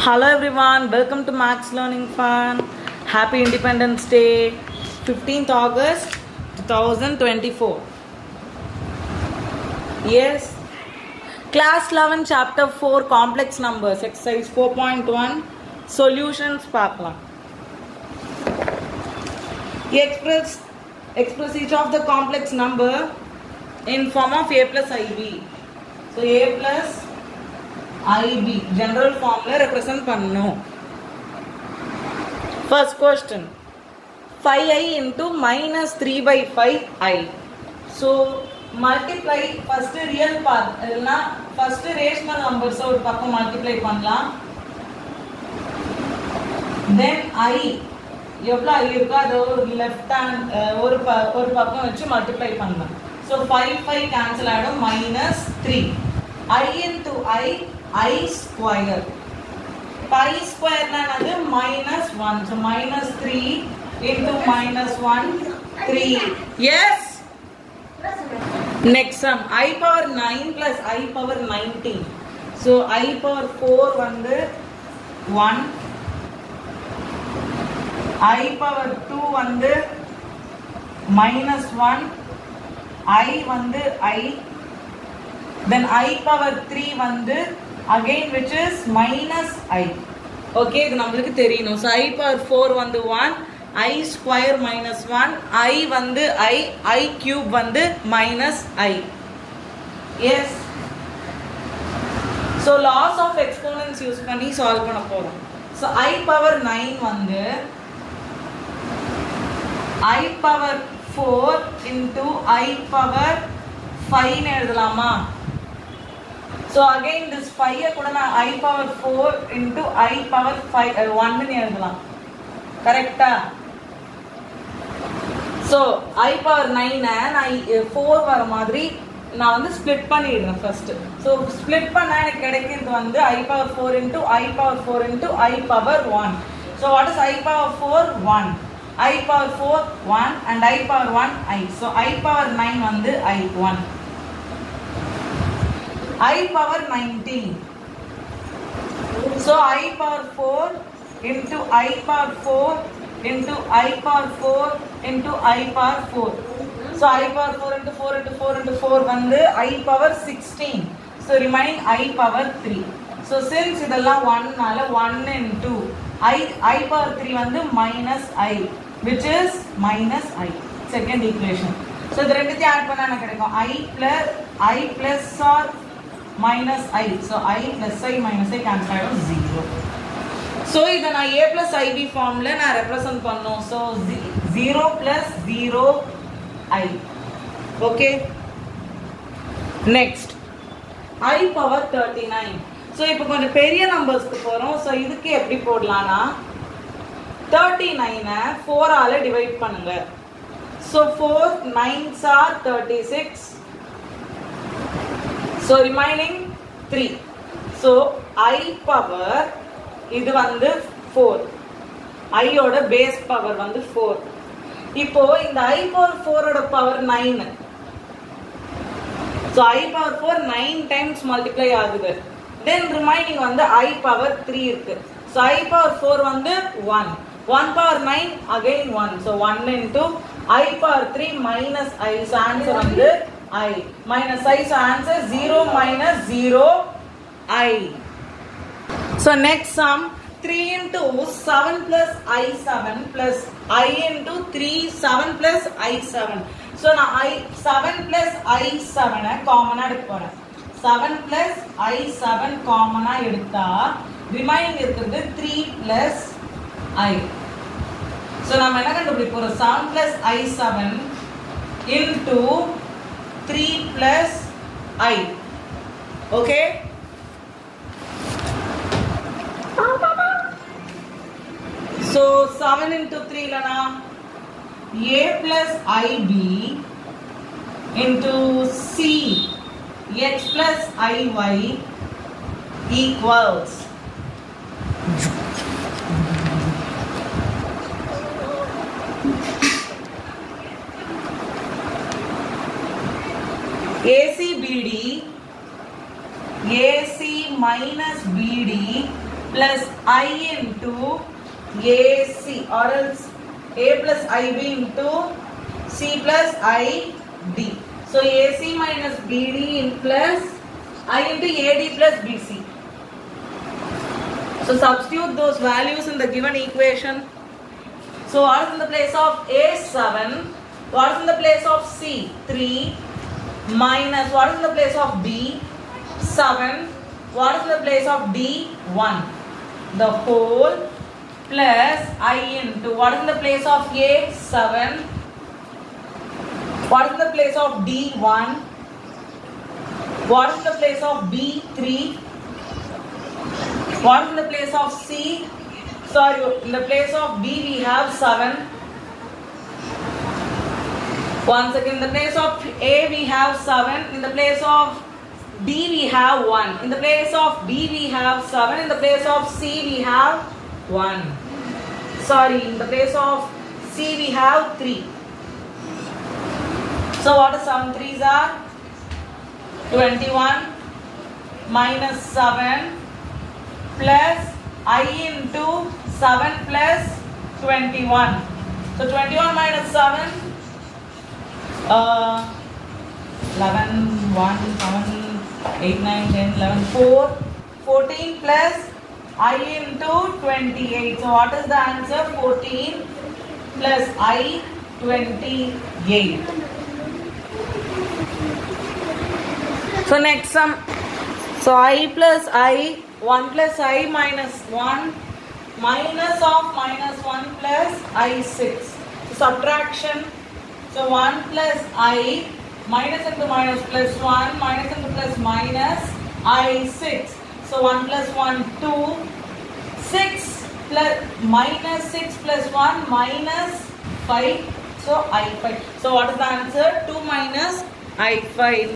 Hello everyone, welcome to Max Learning Fun. Happy Independence Day, 15th August 2024. Yes, Class 11 Chapter 4 Complex Numbers, Exercise 4.1 Solutions பார்க்கலாம். Express each of the complex number in form of a plus ib. So a plus ib general form la represent பண்ணனும். First question, 5i into minus 3 by 5i. So multiply first real part இல்லனா first rational numbers ஒரு பக்கம் multiply பண்ணலாம். Then I எவ்வளவு i இருக்கோ அது ஒரு left hand ஒரு பக்கம் வச்சு multiply பண்ணலாம். So 5 cancel ஆயிடும் minus 3. I into I square. Pi square என்னது minus 1. So minus 3 into minus 1 3. Yes. Next sum I power 9 plus I power 19. So I power 4 வந்து 1. I power 2 வந்து minus 1. I வந்து I. Then I power 3 வந்து again which is minus I. Okay, இது நமக்கு தெரியணும். So I power 4 வந்து 1, I square minus 1, I வந்து I cube வந்து minus I. Yes. So laws of exponents use பண்ணி solve பண்ண போறோம். So I power 9 வந்து I power 4 into I power 5 னு எழுதலாமா? So again this 5 கூட நான் I power 4 into I power 1 னு எழுதலாம். கரெக்ட்டா? So I power 9 நான் 4 வர மாதிரி நான் வந்து ஸ்ப்ளிட் பண்ணிடுறேன் first. So ஸ்ப்ளிட் பண்ணா எனக்கு கிடைக்கிறது வந்து I power 4 into I power 4 into I power 1. So what is I power 4? 1. I power 4 1 and I power 1 I. So I power 9 வந்து I 1. I power 19. So I power 4 into I power 4 into I power 4 into I power 4. So I power 4 into 4 into 4 into 4 வந்து I power 16. So remaining I power 3. So since இதெல்லாம் 1 நால 1 into I power 3 வந்து minus I, which is minus I. Second equation. So இது ரெண்டுத்தையும் add பண்ணா என்ன கிடைக்கும்? I plus or minus I. So I plus I minus I cancel out 0. So இத நான் a plus ib ஃபார்ம்ல நான் ரெப்ரசன்ட் பண்ணனும். So 0 plus 0 I. Okay. Next I power 39. So இப்போ கொஞ்சம் பெரிய நம்பர்ஸ்க்கு போறோம். So இதுக்கு எப்படி போடலாம்னா 39 4 ஆல டிவைட் பண்ணுங்க. So 4 9s are 36. So remaining 3. So I power இது வந்து 4. I ஓட base power வந்து 4. இப்போ இந்த I power 4 ஓட power 9. So I power 4 9 times multiply ஆகுது. Then remaining வந்து I power 3 இருக்கு. So I power 4 வந்து 1. 1 power 9 again 1. So 1 into I power 3 minus I. So answer வந்து I minus I. So answer 0 minus 0 I. So next sum 3 into 7 plus I7 plus I into 3 7 plus I7. So நான் 7 plus I7 காமனா எடுக்க போறேன். 7 plus I7 காமனா எடுத்தா remaining இருக்குது 3 plus I. So நாம என்ன கண்டுபிடிக்க போறோம்? 7 plus I7 into 3 plus I. Okay? So 7 into 3 lana a plus ib into c x plus iy equals AC minus BD plus I into AC, or else A plus IB into C plus ID. So AC minus BD plus I into AD plus BC. So substitute those values in the given equation. So what is in the place of A 7? What is in the place of C 3 minus what is in the place of B 7? What is in the place of D 1? The whole plus I into what is in the place of A 7? What is in the place of D 1? What is in the place of B 3? What is in the place of C? Sorry, in the place of B we have 7. Once again, in the place of A we have 7. In the place of B we have 1. In the place of D we have 7. In the place of C we have 1. Sorry, in the place of C we have 3. So what are some 3's are? 21 minus 7 plus I into 7 plus 21. So 21 minus 7, 11, 1, 7, 8, 9, 10, 11, 4, 14 plus I into 28. So what is the answer? 14 plus I 28. So next sum. So I plus I, 1 plus I minus 1, minus of minus 1 plus I6. So subtraction. So 1 plus I, minus into minus plus 1, minus into plus minus I6. So 1 plus 1, 2, 6 plus minus 6 plus 1 minus 5. So I5. So what is the answer? 2 minus I5.